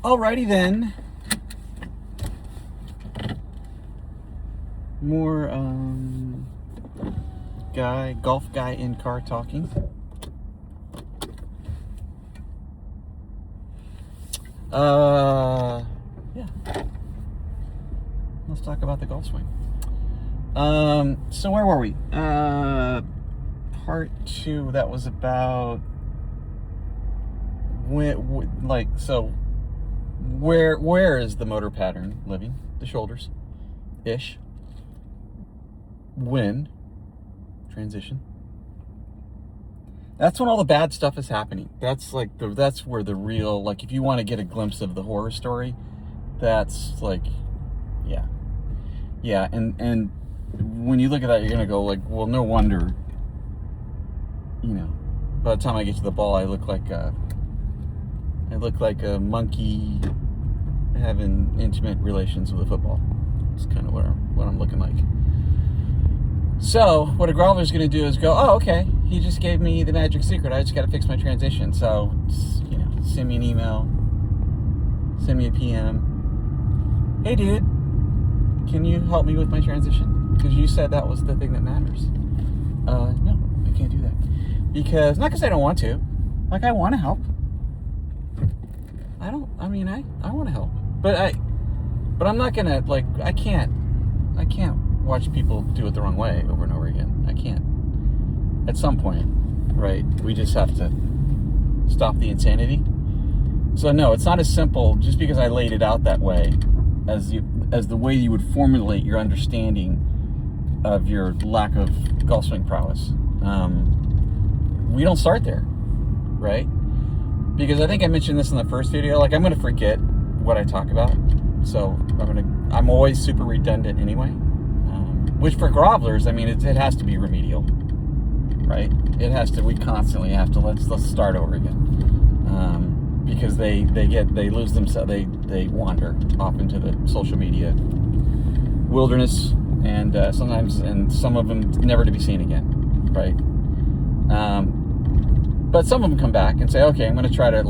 Alrighty then. More golf guy in car talking. Yeah. Let's talk about the golf swing. So where were we? Part 2. That was about where is the motor pattern living? The shoulders, ish. When transition. That's when all the bad stuff is happening. That's where the real, like, if you want to get a glimpse of the horror story, that's like, yeah. And when you look at that, you're gonna go like, well, no wonder. By the time I get to the ball, I look like a monkey having intimate relations with a football. It's kind of what I'm looking like. So what a golfer's going to do is go, oh, okay, he just gave me the magic secret. I just got to fix my transition. So, send me an email, send me a PM. Hey, dude, can you help me with my transition? Because you said that was the thing that matters. No, I can't do that. Not because I don't want to. Like, I want to help. I want to help. But I'm not going to, like, I can't watch people do it the wrong way over and over again. I can't. At some point, right, we just have to stop the insanity. So no, it's not as simple just because I laid it out that way as the way you would formulate your understanding of your lack of golf swing prowess. We don't start there, right? Because I think I mentioned this in the first video. Like, I'm going to forget what I talk about. So I'm always super redundant anyway. Which for grovelers, it has to be remedial, right? We constantly have to, let's start over again. Because they lose themselves, they wander off into the social media wilderness, and some of them never to be seen again, right? But some of them come back and say, okay, I'm going to try to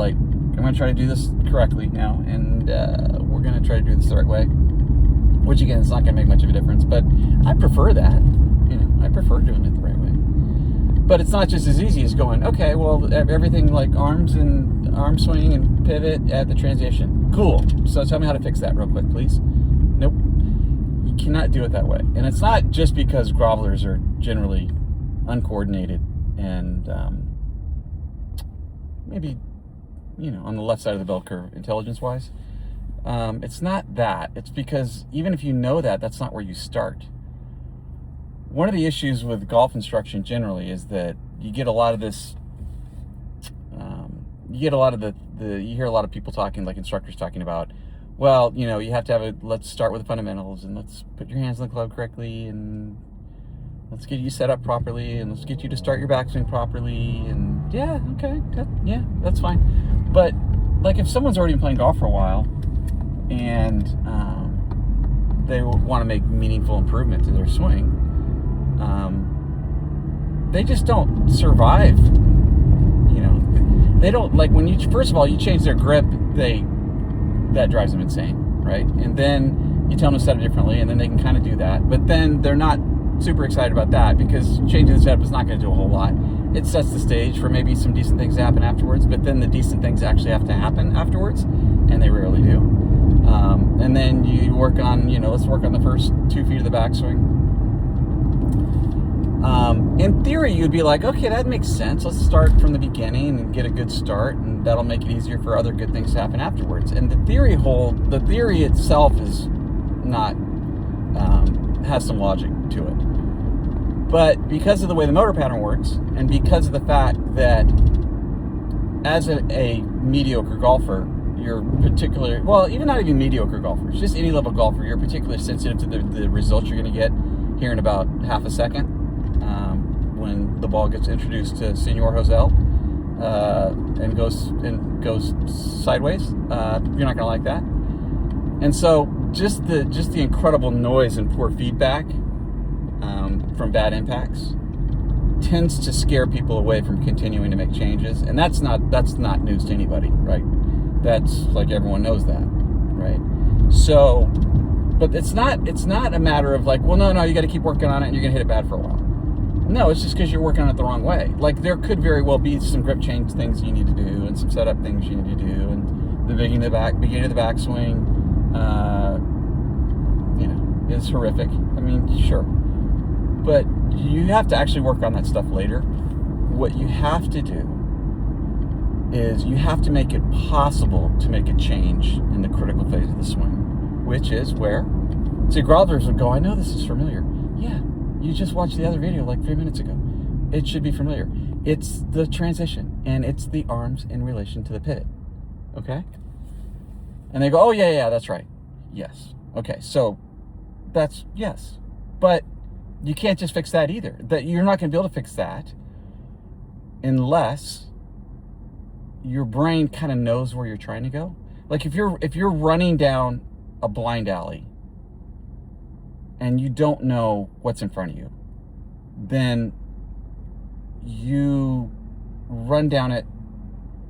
do this correctly now, and we're going to try to do this the right way. Which again, it's not going to make much of a difference, but I prefer that. I prefer doing it the right way. But it's not just as easy as going, okay, well, everything like arm swing and pivot at the transition. Cool. So tell me how to fix that real quick, please. Nope. You cannot do it that way. And it's not just because grovelers are generally uncoordinated and maybe, on the left side of the bell curve, intelligence-wise. It's not that. It's because even if you know that, that's not where you start. One of the issues with golf instruction generally is that you get a lot of this, you hear a lot of people talking, like instructors talking about, well, you have to have let's start with the fundamentals, and let's put your hands in the club correctly, and let's get you set up properly, and let's get you to start your backswing properly, and yeah, okay, that's fine. But like, if someone's already been playing golf for a while, and they want to make meaningful improvement to their swing, they just don't survive. They don't, like, when you change their grip, that drives them insane, right? And then you tell them to set it differently, and then they can kind of do that, but then they're not super excited about that, because changing the setup is not going to do a whole lot. It sets the stage for maybe some decent things to happen afterwards, but then the decent things actually have to happen afterwards, and they rarely do. And then you work on, let's work on the first 2 feet of the backswing. In theory, you'd be like, okay, that makes sense. Let's start from the beginning and get a good start, and that'll make it easier for other good things to happen afterwards. And the theory itself is not, has some logic to it. But because of the way the motor pattern works, and because of the fact that as a mediocre golfer, you're particularly, well, even not even mediocre golfers, just any level golfer, you're particularly sensitive to the results you're going to get here in about half a second when the ball gets introduced to Senor Hosel and goes sideways. You're not going to like that. And so just the incredible noise and poor feedback from bad impacts tends to scare people away from continuing to make changes, and that's not news to anybody, right? That's like, everyone knows that, right? So, but it's not a matter of like, well, no, you got to keep working on it and you're gonna hit it bad for a while. No, it's just because you're working on it the wrong way. Like, there could very well be some grip change things you need to do and some setup things you need to do, and the beginning of the backswing, is horrific. I mean, sure, but you have to actually work on that stuff later. What you have to do is you have to make it possible to make a change in the critical phase of the swing, which is where, see, grovelers would go, I know this is familiar. Yeah, you just watched the other video like 3 minutes ago. It should be familiar. It's the transition, and it's the arms in relation to the pivot, okay? And they go, oh, yeah, that's right. Yes. Okay, so that's, yes. But you can't just fix that either. That you're not going to be able to fix that unless your brain kind of knows where you're trying to go. Like, if you're running down a blind alley and you don't know what's in front of you, then you run down it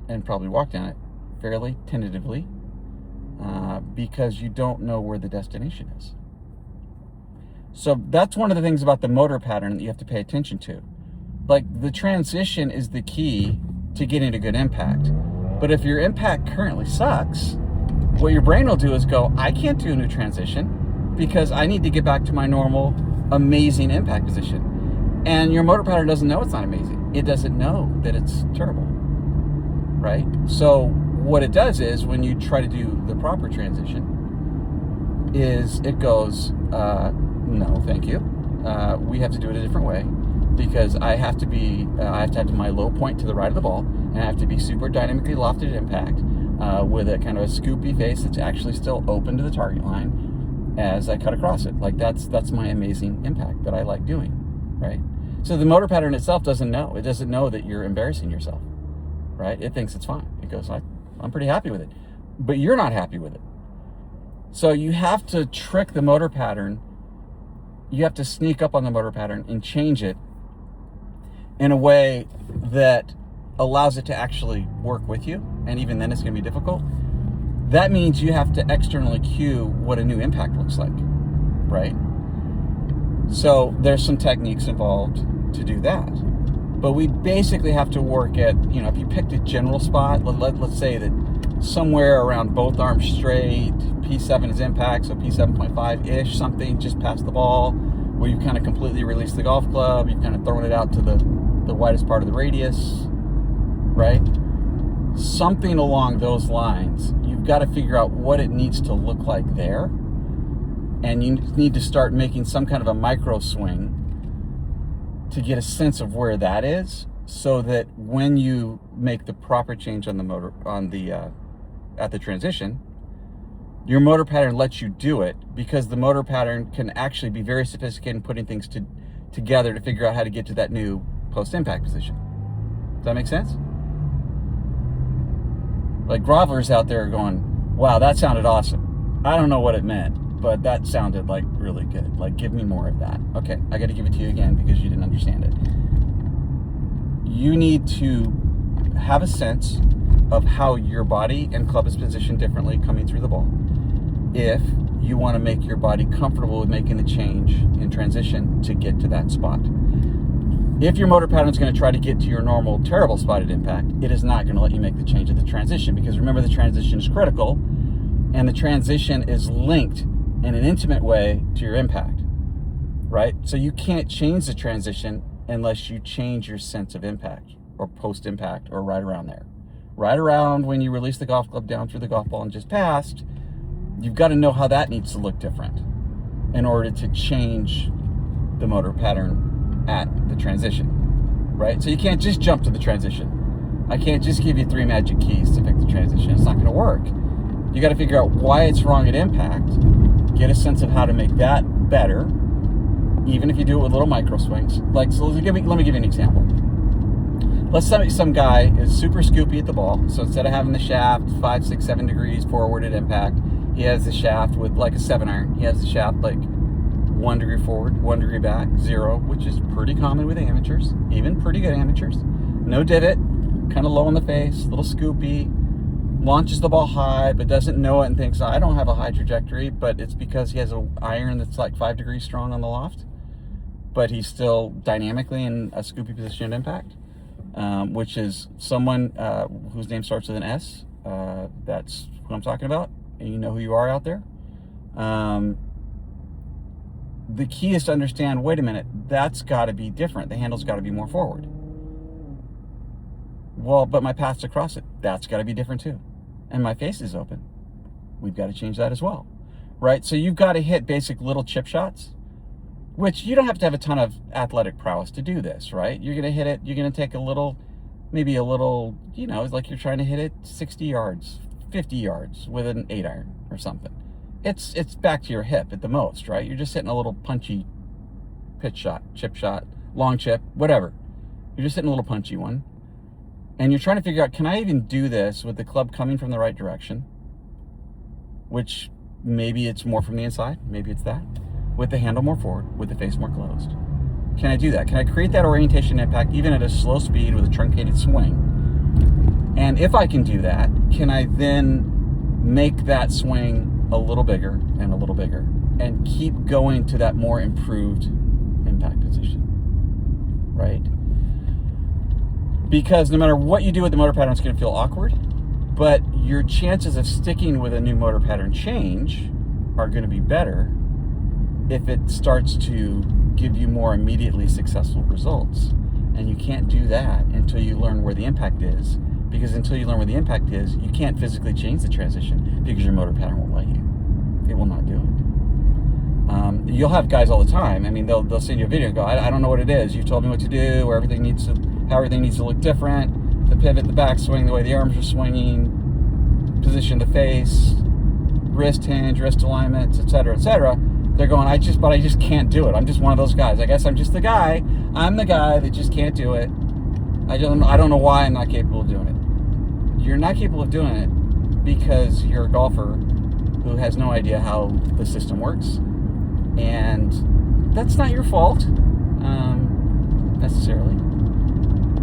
and probably walk down it fairly tentatively because you don't know where the destination is. So that's one of the things about the motor pattern that you have to pay attention to. Like, the transition is the key to getting a good impact. But if your impact currently sucks, what your brain will do is go, I can't do a new transition because I need to get back to my normal, amazing impact position. And your motor pattern doesn't know it's not amazing. It doesn't know that it's terrible, right? So what it does is, when you try to do the proper transition, is it goes, no, thank you. We have to do it a different way, because I have to have my low point to the right of the ball, and I have to be super dynamically lofted at impact with a kind of a scoopy face that's actually still open to the target line as I cut across it. Like, that's my amazing impact that I like doing, right? So the motor pattern itself doesn't know. It doesn't know that you're embarrassing yourself, right? It thinks it's fine. It goes, I'm pretty happy with it. But you're not happy with it. So you have to trick the motor pattern. You have to sneak up on the motor pattern and change it in a way that allows it to actually work with you. And even then it's going to be difficult. That means you have to externally cue what a new impact looks like, right? So there's some techniques involved to do that. But we basically have to work at, if you picked a general spot, let's say that somewhere around both arms straight, P7 is impact, so P7.5-ish, something just past the ball, where you've kind of completely released the golf club, you've kind of thrown it out to the widest part of the radius, right? Something along those lines. You've got to figure out what it needs to look like there, and you need to start making some kind of a micro swing to get a sense of where that is, so that when you make the proper change on the motor, at the transition, your motor pattern lets you do it, because the motor pattern can actually be very sophisticated in putting things together to figure out how to get to that new post-impact position. Does that make sense? Like, grovelers out there are going, wow, that sounded awesome. I don't know what it meant, but that sounded like really good. Like, give me more of that. Okay, I got to give it to you again because you didn't understand it. You need to have a sense of how your body and club is positioned differently coming through the ball, if you want to make your body comfortable with making the change in transition to get to that spot. If your motor pattern is going to try to get to your normal terrible spot at impact, it is not going to let you make the change at the transition, because remember, the transition is critical, and the transition is linked in an intimate way to your impact, right? So you can't change the transition unless you change your sense of impact, or post-impact, or right around there. Right around when you release the golf club down through the golf ball and just passed, you've got to know how that needs to look different in order to change the motor pattern at the transition, right? So you can't just jump to the transition. I can't just give you 3 magic keys to pick the transition. It's not going to work. You got to figure out why it's wrong at impact, get a sense of how to make that better, even if you do it with little micro swings. Like, so let me give you an example. Let's say some guy is super scoopy at the ball. So instead of having the shaft 5, 6, 7 degrees forward at impact, he has the shaft with like a 7-iron. He has the shaft like 1 degree forward, 1 degree back, 0, which is pretty common with amateurs, even pretty good amateurs. No divot, kind of low in the face, a little scoopy, launches the ball high, but doesn't know it and thinks, I don't have a high trajectory, but it's because he has an iron that's like 5 degrees strong on the loft, but he's still dynamically in a scoopy position at impact, which is someone whose name starts with an S. That's who I'm talking about, and you know who you are out there. The key is to understand, wait a minute, that's got to be different. The handle's got to be more forward. Well, but my path's across it. That's got to be different too. And my face is open. We've got to change that as well, right? So you've got to hit basic little chip shots, which you don't have to have a ton of athletic prowess to do this, right? You're going to hit it. You're going to take a little, maybe a little, you know, it's like you're trying to hit it 60 yards, 50 yards with an 8-iron or something. It's back to your hip at the most, right? You're just hitting a little punchy pitch shot, chip shot, long chip, whatever. You're just hitting a little punchy one. And you're trying to figure out, can I even do this with the club coming from the right direction? Which maybe it's more from the inside, maybe it's that. With the handle more forward, with the face more closed. Can I do that? Can I create that orientation impact even at a slow speed with a truncated swing? And if I can do that, can I then make that swing a little bigger and a little bigger and keep going to that more improved impact position, right? Because no matter what you do with the motor pattern, it's going to feel awkward, but your chances of sticking with a new motor pattern change are going to be better if it starts to give you more immediately successful results. And you can't do that until you learn where the impact is, because until you learn where the impact is, you can't physically change the transition because your motor pattern won't let you. It will not do it. You'll have guys all the time. I mean, they'll send you a video and go, I don't know what it is. You've told me what to do, how everything needs to look different, the pivot, the backswing, the way the arms are swinging, position the face, wrist hinge, wrist alignments, etc., etc. They're going, I just can't do it. I'm just one of those guys. I guess I'm just the guy. I'm the guy that just can't do it. I don't know why I'm not capable of doing it. You're not capable of doing it because you're a golfer who has no idea how the system works. And that's not your fault, necessarily.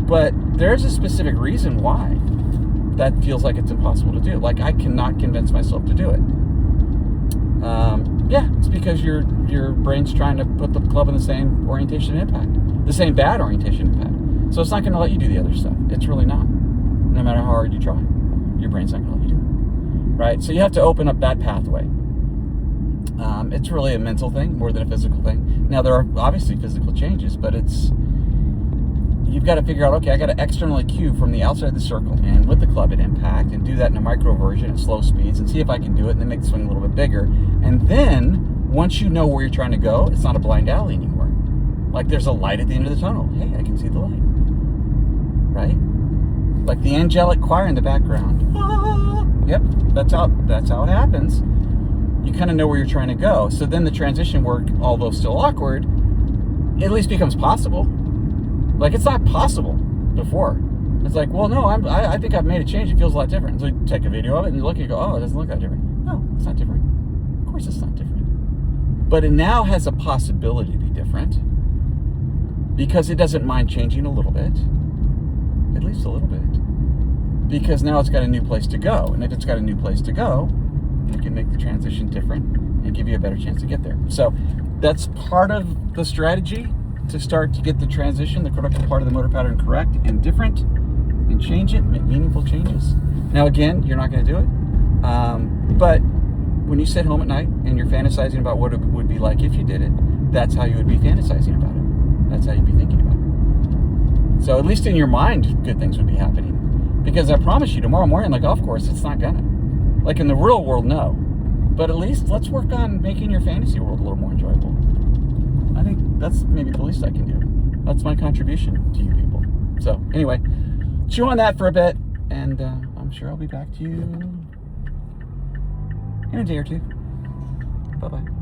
But there's a specific reason why that feels like it's impossible to do. Like, I cannot convince myself to do it. Yeah, it's because your brain's trying to put the club in the same orientation impact, the same bad orientation impact. So it's not going to let you do the other stuff. It's really not. No matter how hard you try, your brain's not going to let you do it. Right? So you have to open up that pathway. It's really a mental thing more than a physical thing. Now, there are obviously physical changes, but you've got to figure out, okay, I got to externally cue from the outside of the circle and with the club at impact and do that in a micro version at slow speeds and see if I can do it and then make the swing a little bit bigger. And then once you know where you're trying to go, it's not a blind alley anymore. Like, there's a light at the end of the tunnel. Hey, I can see the light. Right? Like the angelic choir in the background. Ah, yep, that's how it happens. You kind of know where you're trying to go. So then the transition work, although still awkward, at least becomes possible. Like, it's not possible before. It's like, well, no, I think I've made a change. It feels a lot different. So you take a video of it and you look and you go, oh, it doesn't look that different. No, it's not different. Of course it's not different. But it now has a possibility to be different because it doesn't mind changing a little bit, at least a little bit, because now it's got a new place to go. And if it's got a new place to go, you can make the transition different and give you a better chance to get there. So that's part of the strategy to start to get the transition, the critical part of the motor pattern, correct and different, and change it, make meaningful changes. Now, again, you're not going to do it, but when you sit home at night and you're fantasizing about what it would be like if you did it, that's how you would be fantasizing about it. That's how you'd be thinking about it. So at least in your mind, good things would be happening. Because I promise you, tomorrow morning on the golf course, it's not gonna. Like, in the real world, no. But at least let's work on making your fantasy world a little more enjoyable. I think that's maybe the least I can do. That's my contribution to you people. So anyway, chew on that for a bit, and I'm sure I'll be back to you in a day or two. Bye-bye.